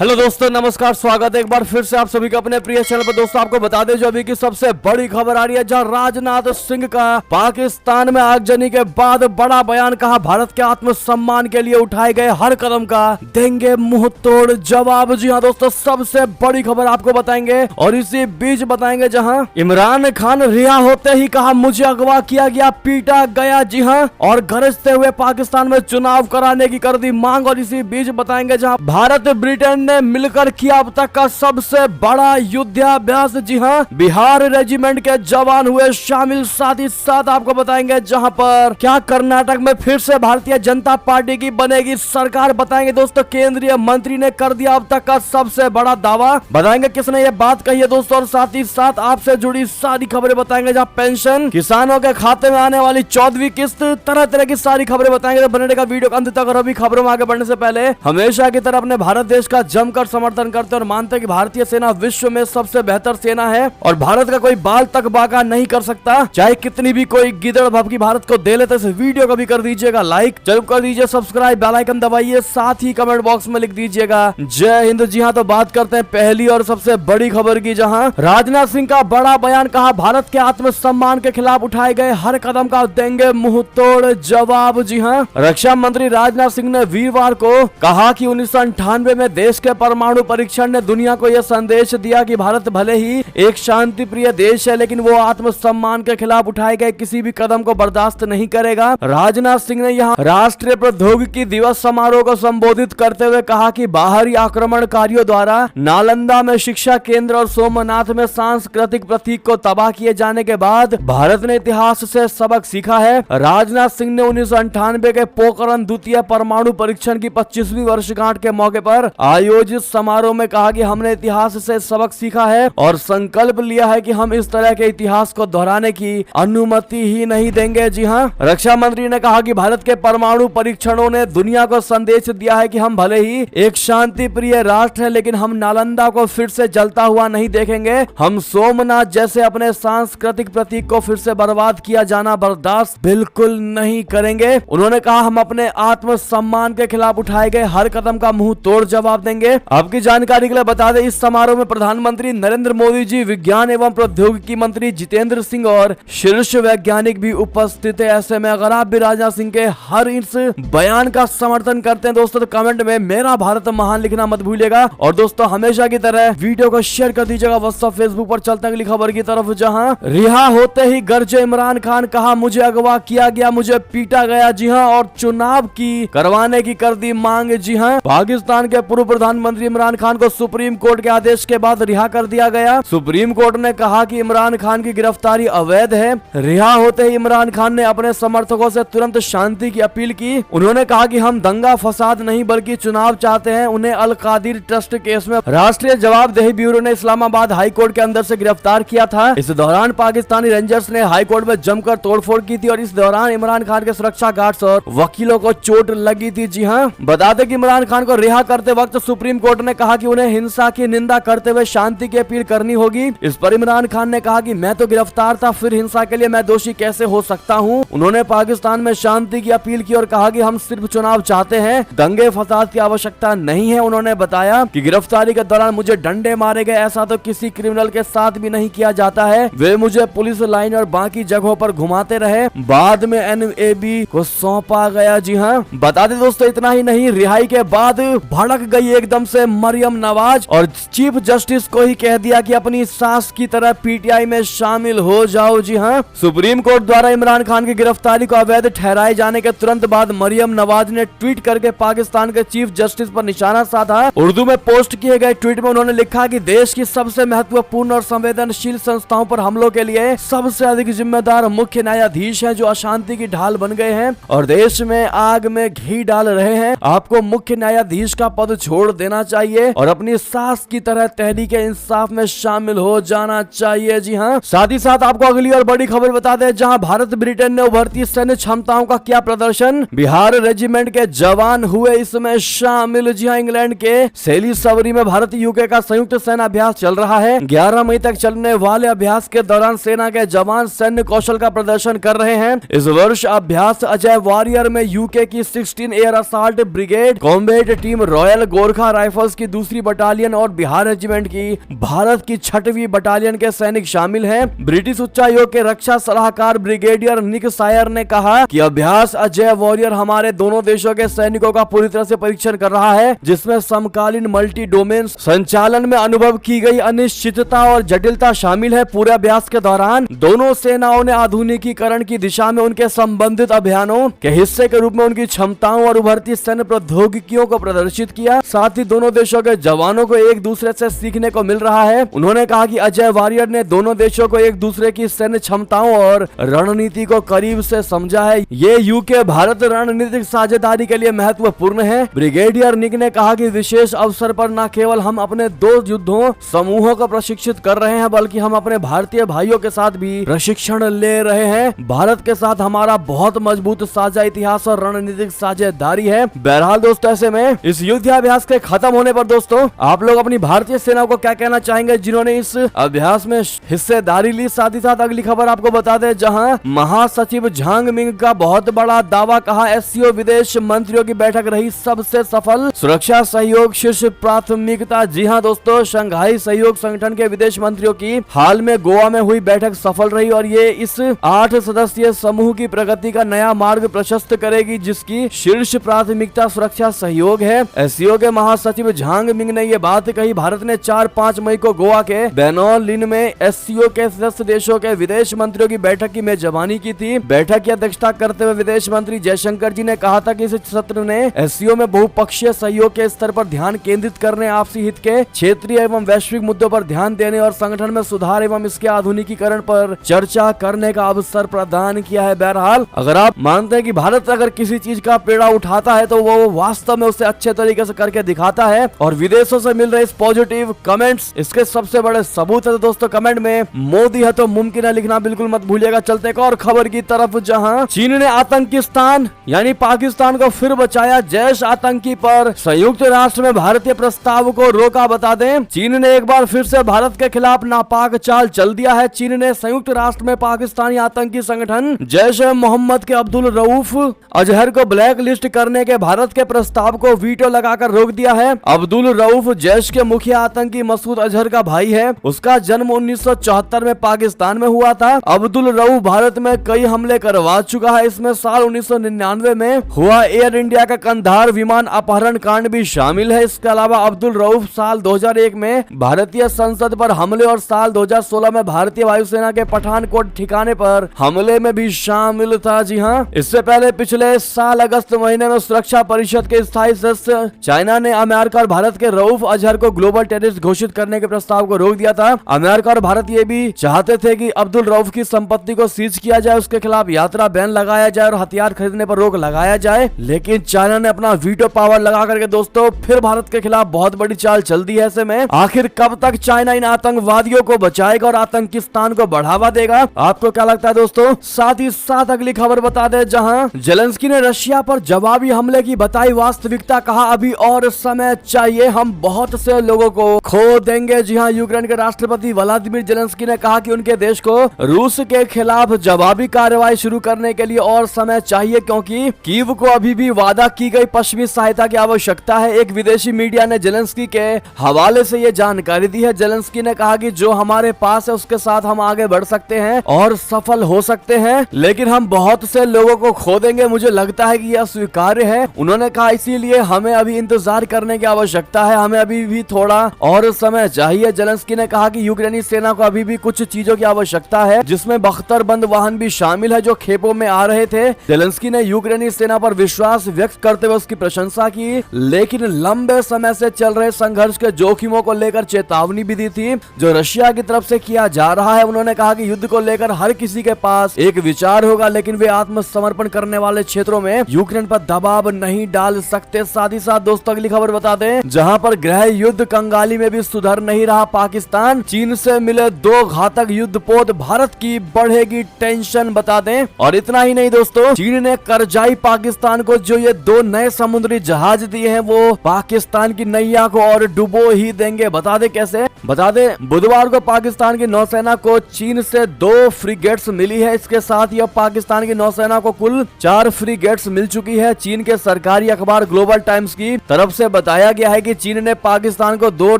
Hello दोस्तों, नमस्कार। स्वागत है एक बार फिर से आप सभी का अपने प्रिय चैनल पर। दोस्तों आपको बता दें जो अभी की सबसे बड़ी खबर आ रही है, जहां राजनाथ सिंह का पाकिस्तान में आगजनी के बाद बड़ा बयान। कहा भारत के आत्मसम्मान के लिए उठाए गए हर कदम का देंगे मुंह तोड़ जवाब। जी हाँ दोस्तों, सबसे बड़ी खबर आपको बताएंगे और इसी बीच बताएंगे जहां इमरान खान रिहा होते ही कहा मुझे अगवा किया गया, पीटा गया। जी हाँ, और गरजते हुए पाकिस्तान में चुनाव कराने की कर दी मांग। और इसी बीच बताएंगे जहां भारत ब्रिटेन ने मिलकर किया अब तक का सबसे बड़ा युद्धाभ्यास। जी हाँ, बिहार रेजिमेंट के जवान हुए शामिल। साथ ही साथ आपको बताएंगे जहां पर क्या कर्नाटक में फिर से भारतीय जनता पार्टी की बनेगी सरकार। बताएंगे दोस्तों केंद्रीय मंत्री ने कर दिया अब तक का सबसे बड़ा दावा। बताएंगे किसने ये बात कही है दोस्तों, और साथ ही साथ आपसे जुड़ी सारी खबरें बताएंगे। जहां पेंशन किसानों के खाते में आने वाली 14वीं किस्त, तरह तरह की सारी खबरें बताएंगे। तो बने रहेगा वीडियो अंत तक। और अभी खबरों में आगे बढ़ने से पहले हमेशा की तरह अपने भारत देश का जमकर समर्थन करते और मानते हैं कि भारतीय सेना विश्व में सबसे बेहतर सेना है और भारत का कोई बाल तक बाका नहीं कर सकता, चाहे कितनी भी कोई गिदड़ भभकी भारत को दे लेते। इस वीडियो को भी कर दीजिएगा लाइक, जरूर कर दीजिए सब्सक्राइब, बेल आइकन दबाइए, साथ ही कमेंट बॉक्स में लिख दीजिएगा जय हिंद। जी हाँ, तो बात करते हैं पहली और सबसे बड़ी खबर की, जहां राजनाथ सिंह का बड़ा बयान। कहा भारत के आत्मसम्मान के खिलाफ उठाए गए हर कदम का देंगे मुंह तोड़ जवाब। जी हाँ, रक्षा मंत्री राजनाथ सिंह ने वीरवार को कहा कि 1998 में देश के परमाणु परीक्षण ने दुनिया को यह संदेश दिया कि भारत भले ही एक शांति प्रिय देश है, लेकिन वो आत्मसम्मान के खिलाफ उठाए गए किसी भी कदम को बर्दाश्त नहीं करेगा। राजनाथ सिंह ने यहाँ राष्ट्रीय प्रौद्योगिकी दिवस समारोह को संबोधित करते हुए कहा कि बाहरी आक्रमणकारियों द्वारा नालंदा में शिक्षा केंद्र और सोमनाथ में सांस्कृतिक प्रतीक को तबाह किए जाने के बाद भारत ने इतिहास से सबक सीखा है। राजनाथ सिंह ने 1998 के पोखरण द्वितीय परमाणु परीक्षण की 25वीं वर्षगांठ के मौके पर आयोजित समारोह में कहा कि हमने इतिहास से सबक सीखा है और संकल्प लिया है कि हम इस तरह के इतिहास को दोहराने की अनुमति ही नहीं देंगे। जी हाँ, रक्षा मंत्री ने कहा कि भारत के परमाणु परीक्षणों ने दुनिया को संदेश दिया है कि हम भले ही एक शांति प्रिय राष्ट्र है, लेकिन हम नालंदा को फिर से जलता हुआ नहीं देखेंगे। हम सोमनाथ जैसे अपने सांस्कृतिक प्रतीक को फिर से बर्बाद किया जाना बर्दाश्त बिल्कुल नहीं करेंगे। उन्होंने कहा हम अपने आत्मसम्मान के खिलाफ उठाए गए हर कदम का मुंह तोड़ जवाब देंगे। आपकी जानकारी के लिए बता दें, इस समारोह में प्रधानमंत्री नरेंद्र मोदी जी, विज्ञान एवं प्रौद्योगिकी मंत्री जितेंद्र सिंह और शीर्ष वैज्ञानिक भी उपस्थित है। ऐसे में अगर आप भी राजनाथ सिंह के हर इस बयान का समर्थन करते हैं दोस्तों, तो कमेंट में मेरा भारत महान लिखना मत भूलिएगा। और दोस्तों हमेशा की तरह वीडियो को शेयर कर दीजिएगा व्हाट्सएप फेसबुक पर। चलते अगली खबर की तरफ, जहां रिहा होते ही गरजे इमरान खान। कहा मुझे अगवा किया गया, मुझे पीटा गया। जी हाँ, और चुनाव की करवाने की कर दी मांग। जी हाँ, पाकिस्तान के पूर्व प्रधानमंत्री इमरान खान को सुप्रीम कोर्ट के आदेश के बाद रिहा कर दिया गया। सुप्रीम कोर्ट ने कहा कि इमरान खान की गिरफ्तारी अवैध है। रिहा होते ही इमरान खान ने अपने समर्थकों से तुरंत शांति की अपील की। उन्होंने कहा कि हम दंगा फसाद नहीं बल्कि चुनाव चाहते हैं। उन्हें अल कादिर ट्रस्ट केस में राष्ट्रीय जवाबदेही ब्यूरो ने इस्लामाबाद हाई कोर्ट के अंदर से गिरफ्तार किया था। इस दौरान पाकिस्तानी रेंजर्स ने हाई कोर्ट में जमकर तोड़फोड़ की थी और इस दौरान इमरान खान के सुरक्षा गार्ड्स और वकीलों को चोट लगी थी। जी हाँ, बता दें कि इमरान खान को रिहा करते वक्त सुप्रीम कोर्ट ने कहा कि उन्हें हिंसा की निंदा करते हुए शांति की अपील करनी होगी। इस पर इमरान खान ने कहा कि मैं तो गिरफ्तार था, फिर हिंसा के लिए मैं दोषी कैसे हो सकता हूं। उन्होंने पाकिस्तान में शांति की अपील की और कहा कि हम सिर्फ चुनाव चाहते हैं, दंगे फसाद की आवश्यकता नहीं है। उन्होंने बताया कि गिरफ्तारी के दौरान मुझे डंडे मारे गए, ऐसा तो किसी क्रिमिनल के साथ भी नहीं किया जाता है। वे मुझे पुलिस लाइन और बाकी जगहों पर घुमाते रहे, बाद में NAB को सौंपा गया। जी हाँ, बता दें दोस्तों इतना ही नहीं, रिहाई के बाद भड़क गई एकदम से मरियम नवाज और चीफ जस्टिस को ही कह दिया कि अपनी सास की तरह PTI में शामिल हो जाओ। जी हाँ, सुप्रीम कोर्ट द्वारा इमरान खान की गिरफ्तारी को अवैध ठहराए जाने के तुरंत बाद मरियम नवाज ने ट्वीट करके पाकिस्तान के चीफ जस्टिस पर निशाना साधा। उर्दू में पोस्ट किए गए ट्वीट में उन्होंने लिखा कि देश की सबसे महत्वपूर्ण और संवेदनशील संस्थाओं पर हमलों के लिए सबसे अधिक जिम्मेदार मुख्य न्यायाधीश हैं, जो अशांति की ढाल बन गए हैं और देश में आग में घी डाल रहे हैं। आपको मुख्य न्यायाधीश का पद छोड़ देना चाहिए और अपनी सास की तरह तहरीक इंसाफ में शामिल हो जाना चाहिए। जी हाँ, साथ ही साथ आपको अगली और बड़ी खबर बता दें, जहां भारत ब्रिटेन ने उभरती सैन्य क्षमताओं का किया प्रदर्शन। बिहार रेजिमेंट के जवान हुए इसमें शामिल। जी हाँ, इंग्लैंड के सेलिसबरी में भारत यूके का संयुक्त सेना अभ्यास चल रहा है। 11 मई तक चलने वाले अभ्यास के दौरान सेना के जवान सैन्य कौशल का प्रदर्शन कर रहे हैं। इस वर्ष अभ्यास अजय वॉरियर में यूके की 16 air assault brigade combat team royal Gorkha Bihar rifles की 2री बटालियन और बिहार रेजिमेंट की भारत की 6वीं बटालियन के सैनिक शामिल हैं। ब्रिटिश उच्चायोग के रक्षा सलाहकार ब्रिगेडियर निक सायर ने कहा कि अभ्यास अजय वॉरियर हमारे दोनों देशों के सैनिकों का पूरी तरह से परीक्षण कर रहा है, जिसमें समकालीन मल्टी डोमेन संचालन में अनुभव की गई अनिश्चितता और जटिलता शामिल है। पूरे अभ्यास के दौरान दोनों सेनाओं ने आधुनिकीकरण की दिशा में उनके संबंधित अभियानों के हिस्से के रूप में उनकी क्षमताओं और उभरती सैन्य प्रौद्योगिकियों को प्रदर्शित किया। साथ ही दोनों देशों के जवानों को एक दूसरे से सीखने को मिल रहा है। उन्होंने कहा कि अजय वॉरियर ने दोनों देशों को एक दूसरे की सैन्य क्षमताओं और रणनीति को करीब से समझा है। ये यूके भारत रणनीतिक साझेदारी के लिए महत्वपूर्ण है। ब्रिगेडियर निक ने कहा कि विशेष अवसर पर न केवल हम अपने 2 युद्धों समूहों को प्रशिक्षित कर रहे हैं, बल्कि हम अपने भारतीय भाइयों के साथ भी प्रशिक्षण ले रहे हैं। भारत के साथ हमारा बहुत मजबूत साझा इतिहास और रणनीतिक साझेदारी है। बहरहाल दोस्तों, ऐसे में इस युद्धाभ्यास के खत्म होने पर दोस्तों आप लोग अपनी भारतीय सेना को क्या कहना चाहेंगे जिन्होंने इस अभ्यास में हिस्सेदारी ली। साथ ही साथ अगली खबर आपको बता दें, जहां महासचिव झांग मिंग का बहुत बड़ा दावा, कहा एससीओ विदेश मंत्रियों की बैठक रही सबसे सफल, सुरक्षा सहयोग शीर्ष प्राथमिकता। जी हां दोस्तों, शंघाई सहयोग संगठन के विदेश मंत्रियों की हाल में गोवा में हुई बैठक सफल रही और ये इस 8 सदस्यीय समूह की प्रगति का नया मार्ग प्रशस्त करेगी, जिसकी शीर्ष प्राथमिकता सुरक्षा सहयोग है। एससीओ के महासचिव झांग मिंग ने ये बात कही। भारत ने 4-5 मई को गोवा के बेनोलिन में एससीओ के सदस्य देशों के विदेश मंत्रियों की बैठक की मेजबानी की थी। बैठक की अध्यक्षता करते हुए विदेश मंत्री जयशंकर जी ने कहा था कि इस सत्र ने एससीओ में बहुपक्षीय सहयोग के स्तर पर ध्यान केंद्रित करने, आपसी हित के क्षेत्रीय एवं वैश्विक मुद्दों पर ध्यान देने और संगठन में सुधार एवं इसके आधुनिकीकरण पर चर्चा करने का अवसर प्रदान किया है। बहरहाल अगर आप मानते हैं कि भारत अगर किसी चीज का पेड़ा उठाता है तो वो वास्तव में उसे अच्छे तरीके से करके दिखाता है और विदेशों से मिल रहे इस पॉजिटिव कमेंट्स इसके सबसे बड़े सबूत है। तो दोस्तों कमेंट में मोदी है तो मुमकिन है लिखना बिल्कुल मत भूलिएगा। चलते एक और खबर की तरफ, जहां चीन ने आतंकिस्तान यानी पाकिस्तान को फिर बचाया। जैश आतंकी पर संयुक्त राष्ट्र में भारतीय प्रस्ताव को रोका। बता दें, चीन ने एक बार फिर से भारत के खिलाफ नापाक चाल चल दिया है। चीन ने संयुक्त राष्ट्र में पाकिस्तानी आतंकी संगठन जैश ए मोहम्मद के अब्दुल रऊफ अजहर को ब्लैक लिस्ट करने के भारत के प्रस्ताव को वीटो लगाकर रोक दिया है। अब्दुल रऊफ जैश के मुखिया आतंकी मसूद अजहर का भाई है। उसका जन्म 1974 में पाकिस्तान में हुआ था। अब्दुल रऊफ भारत में कई हमले करवा चुका है। इसमें साल 1999 में हुआ एयर इंडिया का कंधार विमान अपहरण कांड भी शामिल है। इसके अलावा अब्दुल रऊफ साल 2001 में भारतीय संसद पर हमले और साल 2016 में भारतीय वायुसेना के पठानकोट ठिकाने पर हमले में भी शामिल था। जी हां, इससे पहले पिछले साल अगस्त महीने में सुरक्षा परिषद के स्थायी सदस्य चाइना ने अमेरिका और भारत के रऊफ अजहर को ग्लोबल टेररिस्ट घोषित करने के प्रस्ताव को रोक दिया था। अमेरिका और भारत ये भी चाहते थे कि अब्दुल रऊफ की संपत्ति को सीज किया जाए, उसके खिलाफ यात्रा बैन लगाया जाए और हथियार खरीदने पर रोक लगाया जाए, लेकिन चाइना ने अपना वीटो पावर लगा करके दोस्तों फिर भारत के खिलाफ बहुत बड़ी चाल चल दी है। ऐसे में आखिर कब तक चाइना इन आतंकवादियों को बचाएगा और आतंकिस्तान को बढ़ावा देगा, आपको क्या लगता है दोस्तों? साथ ही साथ अगली खबर बता दें, जहां जेलेंस्की ने रशिया पर जवाबी हमले की बताई वास्तविकता, कहा अभी और समय चाहिए, हम बहुत से लोगों को खो देंगे। जी हां, यूक्रेन के राष्ट्रपति व्लादिमीर जेलेंस्की ने कहा कि उनके देश को रूस के खिलाफ जवाबी कार्रवाई शुरू करने के लिए और समय चाहिए, क्योंकि कीव को अभी भी वादा की गई पश्चिमी सहायता की आवश्यकता है। एक विदेशी मीडिया ने जेलेंस्की के हवाले से ये जानकारी दी है। जेलेंस्की ने कहा कि जो हमारे पास है उसके साथ हम आगे बढ़ सकते हैं और सफल हो सकते हैं, लेकिन हम बहुत से लोगों को खो देंगे। मुझे लगता है कि यह स्वीकार्य है। उन्होंने कहा इसीलिए हमें अभी इंतजार करने की आवश्यकता है, हमें अभी भी थोड़ा और समय चाहिए। जेलेंस्की ने कहा कि यूक्रेनी सेना को अभी भी कुछ चीजों की आवश्यकता है, जिसमें बख्तरबंद वाहन भी शामिल है जो खेपों में आ रहे थे। जेलेंस्की ने यूक्रेनी सेना पर विश्वास व्यक्त करते हुए उसकी प्रशंसा की, लेकिन लंबे समय से चल रहे संघर्ष के जोखिमों को लेकर चेतावनी भी दी थी जो रशिया की तरफ से किया जा रहा है। उन्होंने कहा कि युद्ध को लेकर हर किसी के पास एक विचार होगा, लेकिन वे आत्मसमर्पण करने वाले क्षेत्रों में यूक्रेन पर दबाव नहीं डाल सकते। साथ ही साथ दोस्तों अगली खबर बता दें, जहां पर गृह युद्ध कंगाली में भी सुधर नहीं रहा पाकिस्तान, चीन से मिले 2 घातक युद्धपोत, भारत की बढ़ेगी टेंशन, बता दें। और इतना ही नहीं दोस्तों, चीन ने करजाई पाकिस्तान को जो ये 2 नए समुद्री जहाज दिए हैं वो पाकिस्तान की नैया को और डुबो ही देंगे। बता दें कैसे? बता दें, बुधवार को पाकिस्तान की नौसेना को चीन से 2 फ्रिगेट्स मिली है। इसके साथ ही अब पाकिस्तान की नौसेना को कुल 4 फ्रिगेट्स मिल चुकी है। चीन के सरकारी अखबार ग्लोबल टाइम्स की तरफ से बताया गया है कि चीन ने पाकिस्तान को 2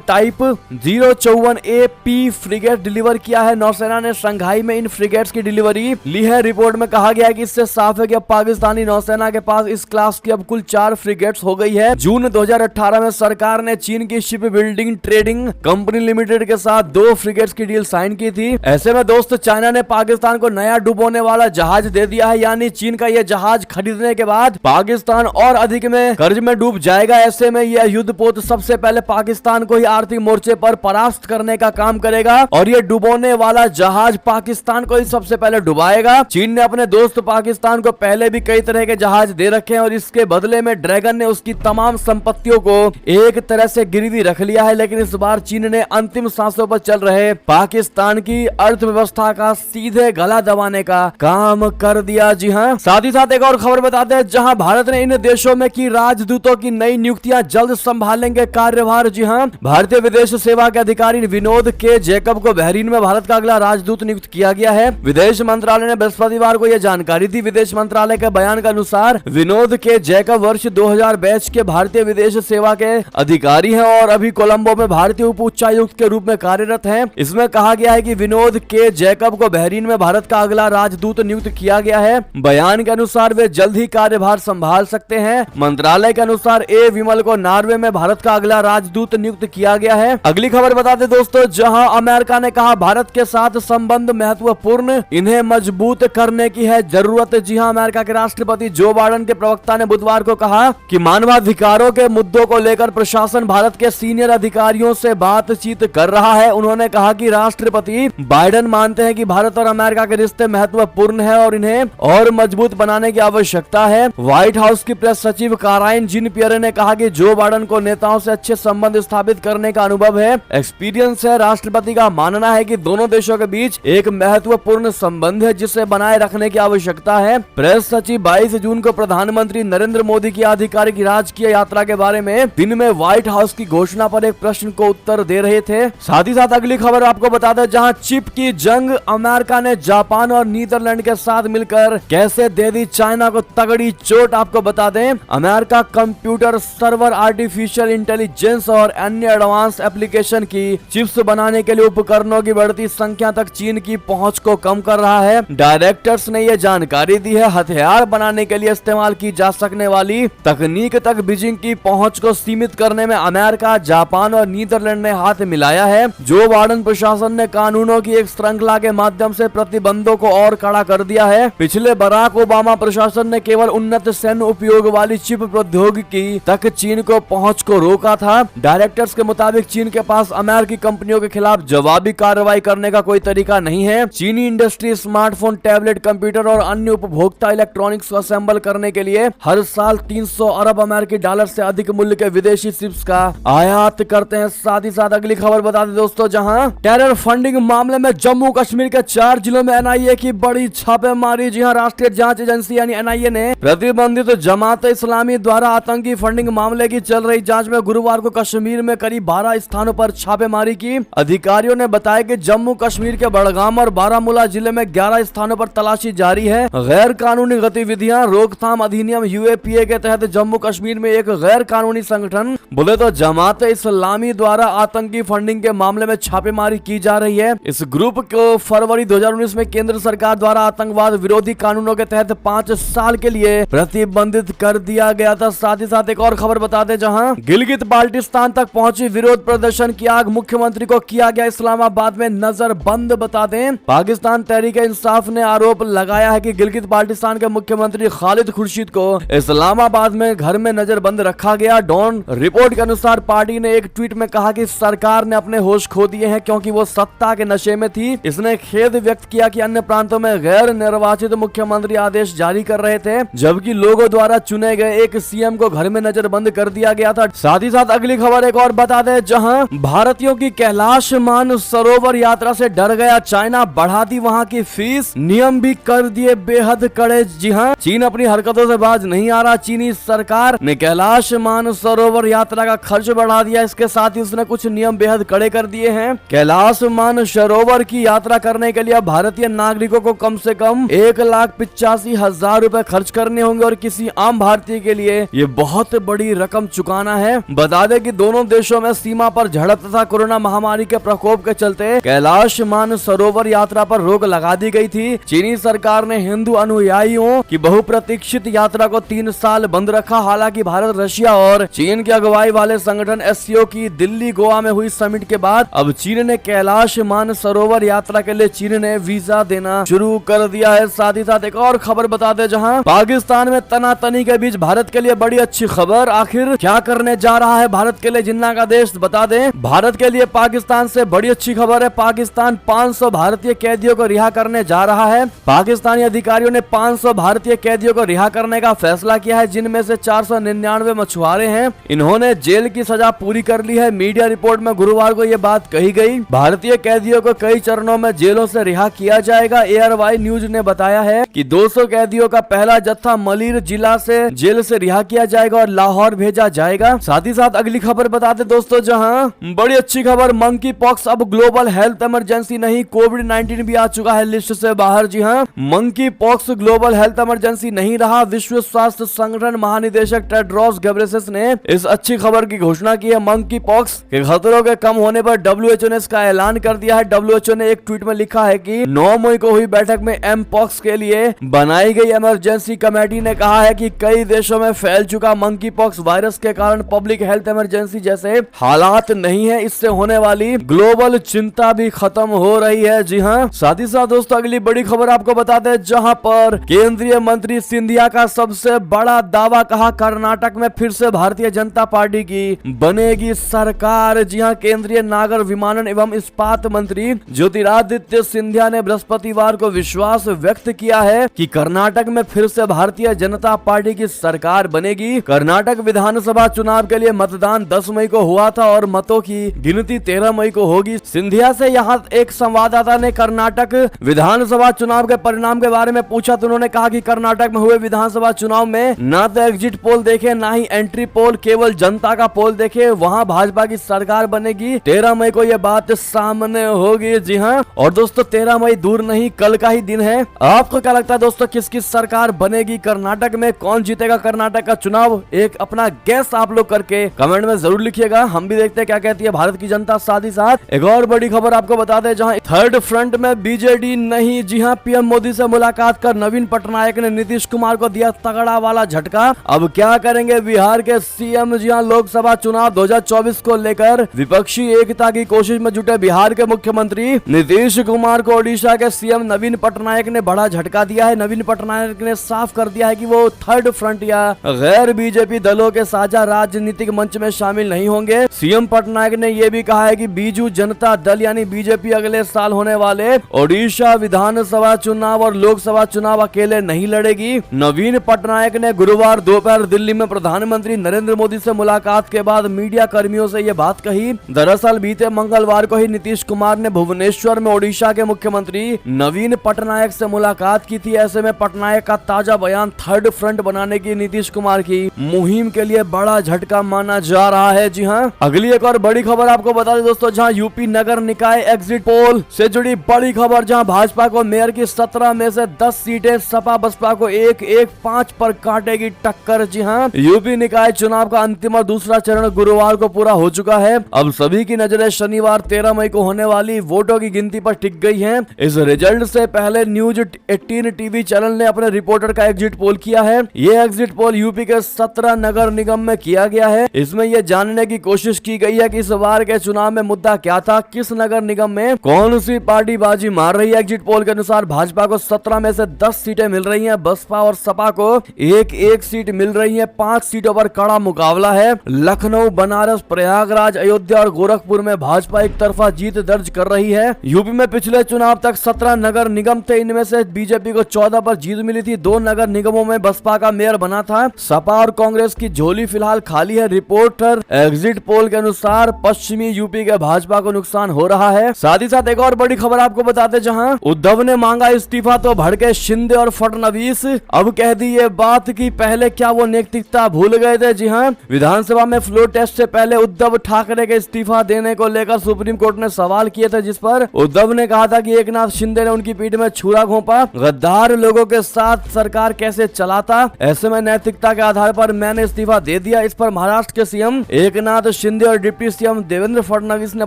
टाइप 054AP फ्रिगेट डिलीवर किया है। नौसेना ने शंघाई में इन फ्रिगेट्स की डिलीवरी ली है। रिपोर्ट में कहा गया है कि इससे साफ है कि अब पाकिस्तानी नौसेना के पास इस क्लास की अब कुल 4 फ्रिगेट्स हो गई है। जून 2018 में सरकार ने चीन की ship building trading company limited के साथ 2 फ्रिगेट्स की डील साइन की थी। ऐसे में दोस्त चाइना ने पाकिस्तान को नया डुबोने वाला जहाज दे दिया है, यानी चीन का यह जहाज खरीदने के बाद पाकिस्तान और अधिक में कर्ज में डूब जाएगा। ऐसे में यह युद्धपोत सबसे पहले पाकिस्तान को ही आर्थिक मोर्चे पर परास्त करने का काम करेगा और यह डुबोने वाला जहाज पाकिस्तान को ही सबसे पहले डुबाएगा। चीन ने अपने दोस्त पाकिस्तान को पहले भी कई तरह के जहाज दे रखे हैं और इसके बदले में ड्रैगन ने उसकी तमाम संपत्तियों को एक तरह से गिरवी रख लिया है। लेकिन इस बार चीन ने अंतिम सांसों पर चल रहे पाकिस्तान की अर्थव्यवस्था का सीधे गला दबाने का काम कर दिया। जी हाँ, साथ ही साथ एक और खबर बताते हैं, जहां भारत ने इन देशों में की राजदूतों की नई नियुक्तियां जल्द संभालेंगे कार्यभार। जी हाँ, भारतीय विदेश सेवा के अधिकारी विनोद के जैकब को बहरीन में भारत का अगला राजदूत नियुक्त किया गया है। विदेश मंत्रालय ने बृहस्पतिवार को यह जानकारी दी। विदेश मंत्रालय के बयान के अनुसार विनोद के जैकब वर्ष 2000 बैच के भारतीय विदेश सेवा के अधिकारी हैं और अभी कोलंबो में भारतीय उप उच्चायुक्त के रूप में कार्यरत हैं। इसमें कहा गया है कि विनोद के जैकब को बहरीन में भारत का अगला राजदूत नियुक्त किया गया है। बयान के अनुसार वे जल्द ही कार्यभार संभाल सकते हैं। मंत्रालय के अनुसार ए विमल को नॉर्वे में भारत का अगला राजदूत नियुक्त किया गया है। अगली खबर बता दें दोस्तों, जहां अमेरिका ने कहा भारत के साथ संबंध महत्वपूर्ण, इन्हें मजबूत करने की है जरूरत। जी हां, अमेरिका के राष्ट्रपति जो बाइडेन के प्रवक्ता ने बुधवार को कहा कि मानवाधिकारों के मुद्दों को लेकर प्रशासन भारत के सीनियर अधिकारियों से बातचीत कर रहा है। उन्होंने कहा कि राष्ट्रपति बाइडेन मानते हैं कि भारत और अमेरिका के रिश्ते महत्वपूर्ण है और इन्हें और मजबूत बनाने की आवश्यकता है। व्हाइट हाउस की प्रेस सचिव काराइन जिन पियरे ने कहा कि जो बाइडेन को नेताओं से अच्छे संबंध स्थापित करने का अनुभव है, एक्सपीरियंस है। राष्ट्रपति का मानना है कि दोनों देशों के बीच एक महत्वपूर्ण संबंध है जिसे बनाए रखने की आवश्यकता है। प्रेस सचिव 22 जून को प्रधानमंत्री नरेंद्र मोदी की आधिकारिक राजकीय यात्रा के बारे में दिन में व्हाइट हाउस की घोषणा पर एक प्रश्न को उत्तर दे रहे थे। साथ ही साथ अगली खबर आपको बता दें, जहां चिप की जंग, अमेरिका ने जापान और नीदरलैंड के साथ मिलकर कैसे दे दी चाइना को तगड़ी चोट। आपको बता दें, America computer server, artificial intelligence और अन्य एडवांस एप्लीकेशन की चिप्स बनाने के लिए उपकरणों की बढ़ती संख्या तक चीन की पहुंच को कम कर रहा है। डायरेक्टर्स ने यह जानकारी दी है। हथियार बनाने के लिए इस्तेमाल की जा सकने वाली तकनीक तक बीजिंग की पहुंच को सीमित करने में अमेरिका, जापान और नीदरलैंड ने हाथ मिलाया है। जो बाइडेन प्रशासन ने कानूनों की एक श्रृंखला के माध्यम से प्रतिबंधों को और कड़ा कर दिया है। पिछले बराक ओबामा प्रशासन ने केवल उन्नत सैन्य उपयोग वाली चिप प्रौद्योगिकी तक चीन को पहुंच को रोका था। डायरेक्टर्स के मुताबिक चीन के पास अमेरिकी कंपनियों के खिलाफ जवाबी कार्रवाई करने का कोई तरीका नहीं है। चीनी इंडस्ट्री स्मार्टफोन, टैबलेट, कंप्यूटर और अन्य उपभोक्ता इलेक्ट्रॉनिक्स को असेंबल करने के लिए हर साल 300 अरब अमेरिकी डॉलर से अधिक मूल्य के विदेशी चिप्स का आयात करते हैं। साथ ही साथ अगली खबर बता दें दोस्तों, जहां टेरर फंडिंग मामले में जम्मू कश्मीर के 4 जिलों में एनआईए की बड़ी छापेमारी। जी हां, राष्ट्रीय जांच एजेंसी यानी एनआईए ने प्रतिबंधित जमात इस्लामी द्वारा आतंकी फंडिंग मामले की चल रही जांच में गुरुवार को कश्मीर में करीब 12 स्थानों पर छापेमारी की। अधिकारियों ने बताया कि जम्मू कश्मीर के बड़गाम और बारामूला जिले में 11 स्थानों पर तलाशी जारी है। गैर कानूनी गतिविधियां रोकथाम अधिनियम यूएपीए के तहत जम्मू कश्मीर में एक गैर कानूनी संगठन बोले तो जमात इस्लामी द्वारा आतंकी फंडिंग के मामले में छापेमारी की जा रही है। इस ग्रुप को फरवरी 2019 में केंद्र सरकार द्वारा आतंकवाद विरोधी कानूनों के तहत 5 साल के लिए प्रतिबंधित कर दिया गया था। साथ ही साथ एक और खबर बता दें, जहां गिलगित बाल्टिस्तान तक पहुंची विरोध प्रदर्शन की आग, मुख्यमंत्री को किया गया इस्लामाबाद में नजरबंद। बता दें, पाकिस्तान तहरीक इंसाफ ने आरोप लगाया है कि गिलगित बाल्टिस्तान के मुख्यमंत्री खालिद खुर्शीद को इस्लामाबाद में घर में नजरबंद रखा गया। डॉन रिपोर्ट के अनुसार पार्टी ने एक ट्वीट में कहा कि सरकार ने अपने होश खो दिए हैं क्योंकि वो सत्ता के नशे में थी। इसने खेद व्यक्त किया कि अन्य प्रांतों में गैर निर्वाचित मुख्यमंत्री आदेश जारी कर रहे थे, जबकि लोगों द्वारा चुने गए एक सीएम को घर में नजरबंद कर दिया गया था। साथ ही साथ अगली खबर एक और बता दें, जहां भारतीयों की कैलाश मानसरोवर यात्रा से डर गया चाइना, बढ़ा दी वहां की फीस, नियम भी कर दिए बेहद कड़े। जी हां, चीन अपनी हरकतों से बाज नहीं आ रहा। चीनी सरकार ने कैलाश मानसरोवर यात्रा का खर्च बढ़ा दिया, इसके साथ ही उसने कुछ नियम बेहद कड़े कर दिए हैं। कैलाश मानसरोवर की यात्रा करने के लिए भारतीय नागरिकों को कम से कम 1,85,000 रुपए खर्च करने होंगे और किसी आम भारतीय के लिए ये बहुत बड़ी रकम रकम चुकाना है। बता दें कि दोनों देशों में सीमा पर झड़प तथा कोरोना महामारी के प्रकोप के चलते कैलाश मानसरोवर यात्रा पर रोक लगा दी गई थी। चीनी सरकार ने हिंदू अनुयायियों की बहुप्रतीक्षित यात्रा को 3 साल बंद रखा। हालांकि भारत, रशिया और चीन की अगुवाई वाले संगठन एससीओ की दिल्ली गोवा में हुई समिट के बाद अब चीन ने कैलाश मानसरोवर यात्रा के लिए चीन ने वीजा देना शुरू कर दिया है। साथ ही साथ एक और खबर बता दें, जहां पाकिस्तान में तनातनी के बीच भारत के लिए बड़ी अच्छी खबर। आखिर क्या करने जा रहा है भारत के लिए जिन्ना का देश, बता दें भारत के लिए पाकिस्तान से बड़ी अच्छी खबर है। पाकिस्तान 500 भारतीय कैदियों को रिहा करने जा रहा है। पाकिस्तानी अधिकारियों ने 500 भारतीय कैदियों को रिहा करने का फैसला किया है, जिनमें से 499 मछुआरे हैं। इन्होंने जेल की सजा पूरी कर ली है। मीडिया रिपोर्ट में गुरुवार को यह बात कही गई। भारतीय कैदियों को कई चरणों में जेलों से रिहा किया जाएगा। एयरवाई न्यूज ने बताया है कि 200 कैदियों का पहला जत्था मलीर जिला से जेल से रिहा किया जाएगा और लाहौर भेजा जाएगा। साथ ही साथ अगली खबर बताते दोस्तों, जहां बड़ी अच्छी खबर, मंकी पॉक्स अब ग्लोबल हेल्थ इमरजेंसी नहीं, कोविड-19 भी आ चुका है लिस्ट से बाहर। जी हां, monkey pox global health emergency नहीं रहा। विश्व स्वास्थ्य संगठन महानिदेशक टेड्रोस घेब्रेयेसस ने इस अच्छी खबर की घोषणा की है। मंकी पॉक्स के खतरों के कम होने पर डब्ल्यूएचओ ने इसका ऐलान कर दिया है। डब्ल्यूएचओ ने एक ट्वीट में लिखा है कि 9 मई को हुई बैठक में एम पॉक्स के लिए बनाई गई इमरजेंसी कमेटी ने कहा है कि कई देशों में फैल चुका मंकी पॉक्स वायरस के कारण पब्लिक हेल्थ इमरजेंसी जैसे हालात नहीं है। इससे होने वाली ग्लोबल चिंता भी खत्म हो रही है। जी हाँ, साथ ही साथ दोस्तों अगली बड़ी खबर आपको बता दें, जहां पर केंद्रीय मंत्री सिंधिया का सबसे बड़ा दावा, कहा कर्नाटक में फिर से भारतीय जनता पार्टी की बनेगी सरकार। जी हां, केंद्रीय नागर विमानन एवं इस्पात मंत्री ज्योतिरादित्य सिंधिया ने बृहस्पतिवार को विश्वास व्यक्त किया है कि कर्नाटक में फिर से भारतीय जनता पार्टी की सरकार बनेगी। कर्नाटक विधानसभा चुनाव के लिए मतदान 10 मई को हुआ था और मतों की गिनती 13 मई को होगी। सिंधिया से यहाँ एक संवाददाता ने कर्नाटक विधानसभा चुनाव के परिणाम के बारे में पूछा तो उन्होंने कहा कि कर्नाटक में हुए विधानसभा चुनाव में न तो एग्जिट पोल देखे, ना ही एंट्री पोल, केवल जनता का पोल देखे, वहां भाजपा की सरकार बनेगी। 13 मई को यह बात सामने होगी। जी हाँ, और दोस्तों 13 मई दूर नहीं, कल का ही दिन है। आपको क्या लगता है दोस्तों, किसकी सरकार बनेगी कर्नाटक में, कौन जीतेगा कर्नाटक का चुनाव? एक अपना गैस आप लोग करके कमेंट में जरूर लिखिएगा, हम भी देखते हैं क्या कहती है भारत की जनता। साथ ही साथ एक और बड़ी खबर आपको बता दें, जहां थर्ड फ्रंट में बीजेडी नहीं। जी हां, पीएम मोदी से मुलाकात कर नवीन पटनायक ने नीतीश कुमार को दिया तगड़ा वाला झटका। अब क्या करेंगे बिहार के सीएम? जी हां, लोकसभा चुनाव 2024 को लेकर विपक्षी एकता की कोशिश में जुटे बिहार के मुख्यमंत्री नीतीश कुमार को ओडिशा के सीएम नवीन पटनायक ने बड़ा झटका दिया है। नवीन पटनायक ने साफ कर दिया है कि वो थर्ड फ्रंट या गैर बीजेपी दलों के साझा राजनीतिक मंच में शामिल नहीं होंगे। सीएम पटनायक ने यह भी कहा है कि बीजू जनता दल यानी बीजेपी अगले साल होने वाले ओडिशा विधानसभा चुनाव और लोकसभा चुनाव अकेले नहीं लड़ेगी। नवीन पटनायक ने गुरुवार दोपहर दिल्ली में प्रधानमंत्री नरेंद्र मोदी से मुलाकात के बाद मीडिया कर्मियों से यह बात कही। दरअसल बीते मंगलवार को ही नीतीश कुमार ने भुवनेश्वर में ओडिशा के मुख्यमंत्री नवीन पटनायक से मुलाकात की थी। ऐसे में पटनायक का ताजा बयान थर्ड फ्रंट बनाने की नीतीश कुमार की मुहिम के लिए बड़ा झटका माना जा रहा है। जी हाँ, अगली एक और बड़ी खबर आपको बता दें दोस्तों, जहां यूपी नगर निकाय एग्जिट पोल से जुड़ी बड़ी खबर, जहां भाजपा को मेयर की 17 में से 10 सीटें, सपा बसपा को 1-1-5 पर काटेगी टक्कर। जी हाँ, यूपी निकाय चुनाव का अंतिम और दूसरा चरण गुरुवार को पूरा हो चुका है। अब सभी की नजरें शनिवार 13 मई को होने वाली वोटों की गिनती पर टिक गई हैं। इस रिजल्ट से पहले न्यूज 18 टीवी चैनल ने अपने रिपोर्टर का एग्जिट पोल किया है। ये एग्जिट पोल यूपी के 17 नगर निगम में किया गया है। इसमें यह जानने की कोशिश की गई है कि इस बार के चुनाव में मुद्दा क्या था, किस नगर निगम में कौन सी पार्टी बाजी मार रही है। एग्जिट पोल के अनुसार भाजपा को 17 में से 10 सीटें मिल रही हैं, बसपा और सपा को 1-1 सीट मिल रही है। 5 सीटों पर कड़ा मुकाबला है। लखनऊ, बनारस, प्रयागराज, अयोध्या और गोरखपुर में भाजपा एक तरफा जीत दर्ज कर रही है। यूपी में पिछले चुनाव तक 17 नगर निगम थे, इनमें से बीजेपी को 14 पर जीत मिली थी। 2 नगर निगमों में बसपा का मेयर बना था। सपा और कांग्रेस की झोली फिलहाल खाली है। रिपोर्टर एग्जिट पोल के अनुसार पश्चिमी यूपी के भाजपा को नुकसान हो रहा है। साथ ही साथ एक और बड़ी खबर आपको बताते, जहां उद्धव ने मांगा इस्तीफा तो भड़के शिंदे और फडणवीस। अब कह दी ये बात कि पहले क्या वो नैतिकता भूल गए थे। जी हां, विधानसभा में फ्लोर टेस्ट से पहले उद्धव ठाकरे के इस्तीफा देने को लेकर सुप्रीम कोर्ट ने सवाल किए थे, जिस पर उद्धव ने कहा था कि एकनाथ शिंदे ने उनकी पीठ में छुरा घोंपा। गद्दार लोगों के साथ सरकार कैसे चलाता, ऐसे में नैतिकता के आधार पर मैंने इस्तीफा दे दिया। इस पर महाराष्ट्र के सीएम एकनाथ शिंदे और डिप्टी सीएम देवेंद्र फडणवीस ने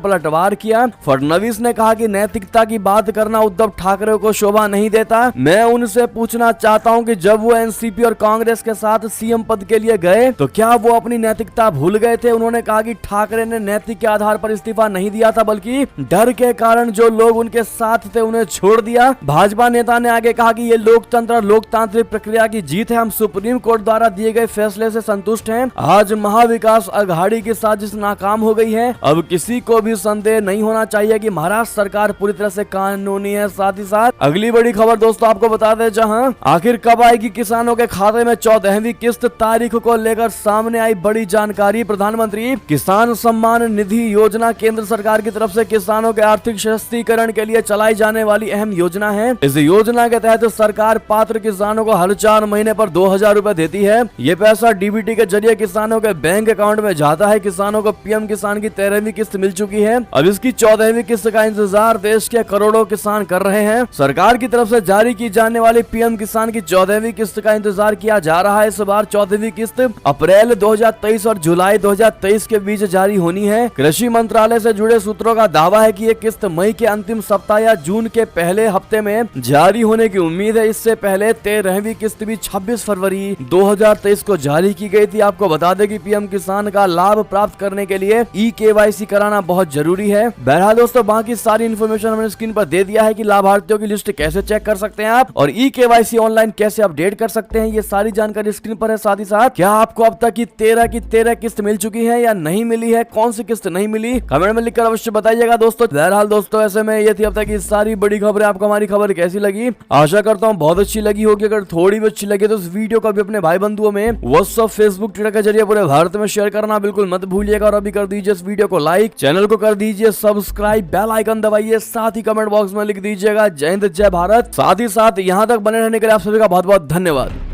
पलटवार किया। फडणवीस ने कहा कि नैतिकता की बात करना उद्धव ठाकरे को शोभा नहीं देता। मैं उनसे पूछना चाहता हूं कि जब वो एनसीपी और कांग्रेस के साथ सीएम पद के लिए गए तो क्या वो अपनी नैतिकता भूल गए थे। उन्होंने कहा कि ठाकरे ने नैतिक के आधार पर इस्तीफा नहीं दिया था, बल्कि डर के कारण जो लोग उनके साथ थे उन्हें छोड़ दिया। भाजपा नेता ने आगे कहा कि ये लोकतंत्र और लोकतांत्रिक प्रक्रिया की जीत है। हम सुप्रीम कोर्ट द्वारा दिए गए फैसले से संतुष्ट हैं। आज महाविकास अघाड़ी की साजिश नाकाम हो गई है। अब किसी को भी संदेह नहीं होना चाहिए कि महाराष्ट्र सरकार पूरी तरह से कानूनी है। साथ ही साथ अगली बड़ी खबर दोस्तों आपको बता दें, जहां आखिर कब आएगी किसानों के खाते में 14वीं किस्त, तारीख को लेकर सामने आई बड़ी जानकारी। प्रधानमंत्री किसान सम्मान निधि योजना केंद्र सरकार की तरफ से किसानों के आर्थिक सशक्तिकरण के लिए चलाई जाने वाली अहम योजना है। इस योजना के तहत सरकार पात्र किसानों को हर 4 महीने पर 2000 रूपए देती है। ये पैसा डीबीटी के जरिए किसानों के बैंक अकाउंट में जाता है। किसानों को पीएम किसान की 13वीं किस्त मिल चुकी है। अब इसकी 14वीं किस्त का इंतजार देश के करोड़ों किसान कर रहे हैं। सरकार की तरफ से जारी की जाने वाली पीएम किसान की 14वीं किस्त का इंतजार किया जा रहा है। इस बार 14वीं किस्त अप्रैल 2023 और जुलाई 2023 के बीच जारी होनी है। कृषि मंत्रालय से जुड़े सूत्रों का दावा है कि ये किस्त मई के अंतिम सप्ताह या जून के पहले हफ्ते में जारी होने की उम्मीद है। इससे पहले 13वीं किस्त भी 26 फरवरी 2023 को जारी की गई थी। आपको बता दें कि पीएम किसान का लाभ प्राप्त करने के लिए ई-केवाईसी कराना बहुत जरूरी है। बहरहाल दोस्तों बाकी सारी इन्फॉर्मेशन हमने स्क्रीन पर दे दिया है कि लाभार्थियों की लिस्ट कैसे चेक कर सकते हैं आप और ई-केवाईसी ऑनलाइन कैसे अपडेट कर सकते हैं, ये सारी जानकारी स्क्रीन पर है। साथ ही साथ क्या आपको अब तक की 13 किस्त मिल चुकी है या नहीं मिली है, कौन सी किस्त नहीं मिली, कमेंट में लिखकर अवश्य बताइएगा दोस्तों। बहरहाल दोस्तों ऐसे में ये थी अब तक की सारी बड़ी खबरें। आपको हमारी खबर कैसी लगी, आशा करता हूँ बहुत अच्छी लगी होगी। अगर थोड़ी भी अच्छी लगी तो इस वीडियो को भी अपने भाई बंधुओं में व्हाट्सएप, फेसबुक, ट्विटर के जरिए पूरे भारत में शेयर करना बिल्कुल मत भूलिएगा। और अभी कर दीजिए इस वीडियो को लाइक, चैनल को कर दीजिए सब्सक्राइब, बेल आइकन दबाइए, साथ ही कमेंट बॉक्स में लिख दीजिएगा जय हिंद जय भारत। साथ ही साथ यहाँ तक बने रहने के लिए आप सभी का बहुत बहुत धन्यवाद।